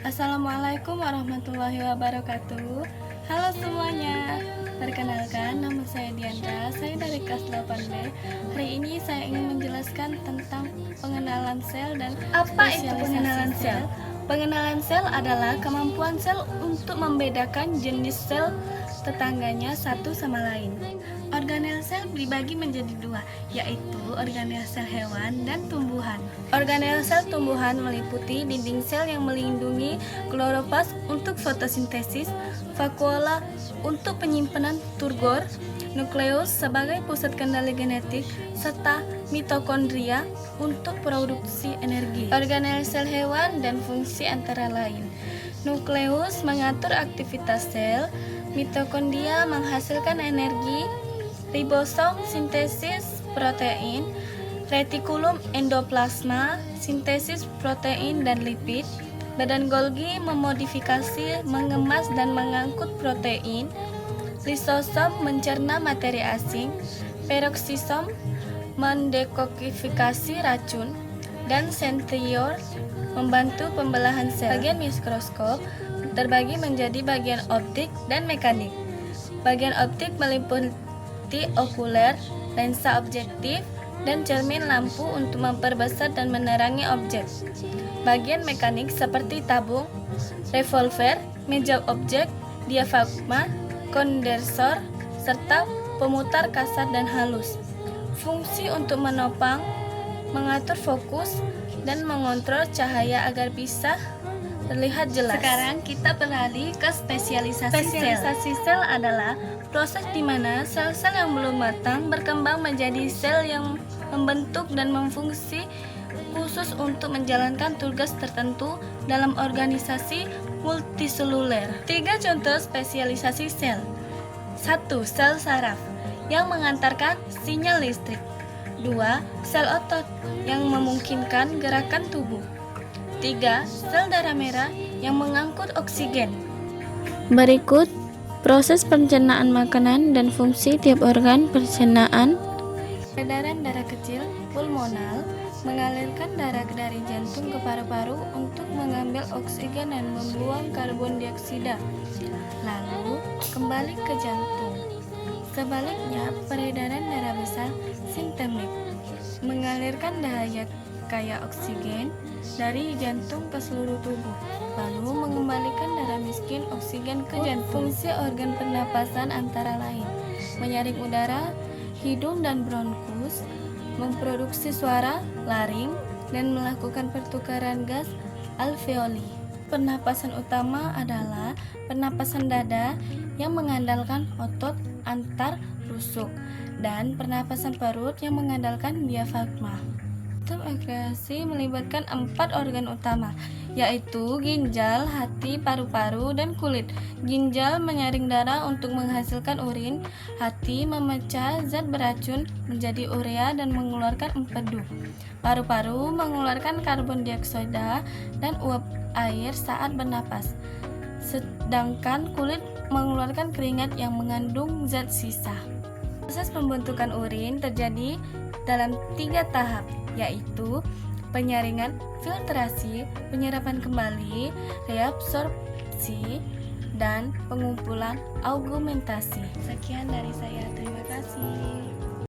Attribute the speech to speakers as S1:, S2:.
S1: Assalamualaikum warahmatullahi wabarakatuh. Halo semuanya. Perkenalkan, nama saya Diandra. Saya dari kelas 8B. Hari ini saya ingin menjelaskan tentang pengenalan sel dan
S2: Apa itu
S1: spesialisasi
S2: pengenalan sel?
S1: Pengenalan sel adalah kemampuan sel untuk membedakan jenis sel tetangganya satu sama lain. Organel sel dibagi menjadi dua, yaitu organel sel hewan dan tumbuhan. Organel sel tumbuhan meliputi dinding sel yang melindungi kloroplas untuk fotosintesis, vakuola untuk penyimpanan turgor, nukleus sebagai pusat kendali genetik, serta mitokondria untuk produksi energi. Organel sel hewan dan fungsi antara lain. Nukleus mengatur aktivitas sel, mitokondria menghasilkan energi, ribosom sintesis protein, retikulum endoplasma sintesis protein dan lipid, badan Golgi memodifikasi, mengemas dan mengangkut protein, lisosom mencerna materi asing, peroksisom mendekokifikasi racun, dan sentriol membantu pembelahan sel. Bagian mikroskop terbagi menjadi bagian optik dan mekanik. Bagian optik meliputi okuler, lensa objektif, dan cermin lampu untuk memperbesar dan menerangi objek. Bagian mekanik seperti tabung, revolver, meja objek, diafragma, kondensor, serta pemutar kasar dan halus. Fungsi untuk menopang, mengatur fokus, dan mengontrol cahaya agar bisa terlihat jelas. Sekarang kita beralih ke spesialisasi sel. Spesialisasi sel adalah proses di mana sel-sel yang belum matang berkembang menjadi sel yang membentuk dan berfungsi khusus untuk menjalankan tugas tertentu dalam organisasi multiseluler. 3 contoh spesialisasi sel. 1. Sel saraf yang mengantarkan sinyal listrik. 2. Sel otot yang memungkinkan gerakan tubuh. 3. Sel darah merah yang mengangkut oksigen.
S2: Berikut proses pencernaan makanan dan fungsi tiap organ pencernaan.
S1: Peredaran darah kecil pulmonal mengalirkan darah dari jantung ke paru-paru untuk mengambil oksigen dan membuang karbon dioksida, lalu kembali ke jantung. Sebaliknya, peredaran darah besar sistemik mengalirkan daya kaya oksigen dari jantung ke seluruh tubuh, lalu mengembalikan darah miskin oksigen ke jantung. Fungsi organ pernapasan antara lain menyaring udara, hidung dan bronkus, memproduksi suara, laring, dan melakukan pertukaran gas alveoli. Pernapasan utama adalah pernapasan dada yang mengandalkan otot antar rusuk, dan pernapasan perut yang mengandalkan diafragma. Sistem ekskresi melibatkan 4 organ utama, yaitu ginjal, hati, paru-paru, dan kulit. Ginjal menyaring darah untuk menghasilkan urin, hati memecah zat beracun menjadi urea dan mengeluarkan empedu. Paru-paru mengeluarkan karbon dioksida dan uap air saat bernapas, sedangkan kulit mengeluarkan keringat yang mengandung zat sisa. Proses pembentukan urin terjadi dalam 3 tahap, yaitu penyaringan, filtrasi, penyerapan kembali, reabsorpsi, dan pengumpulan augmentasi. Sekian dari saya, terima kasih.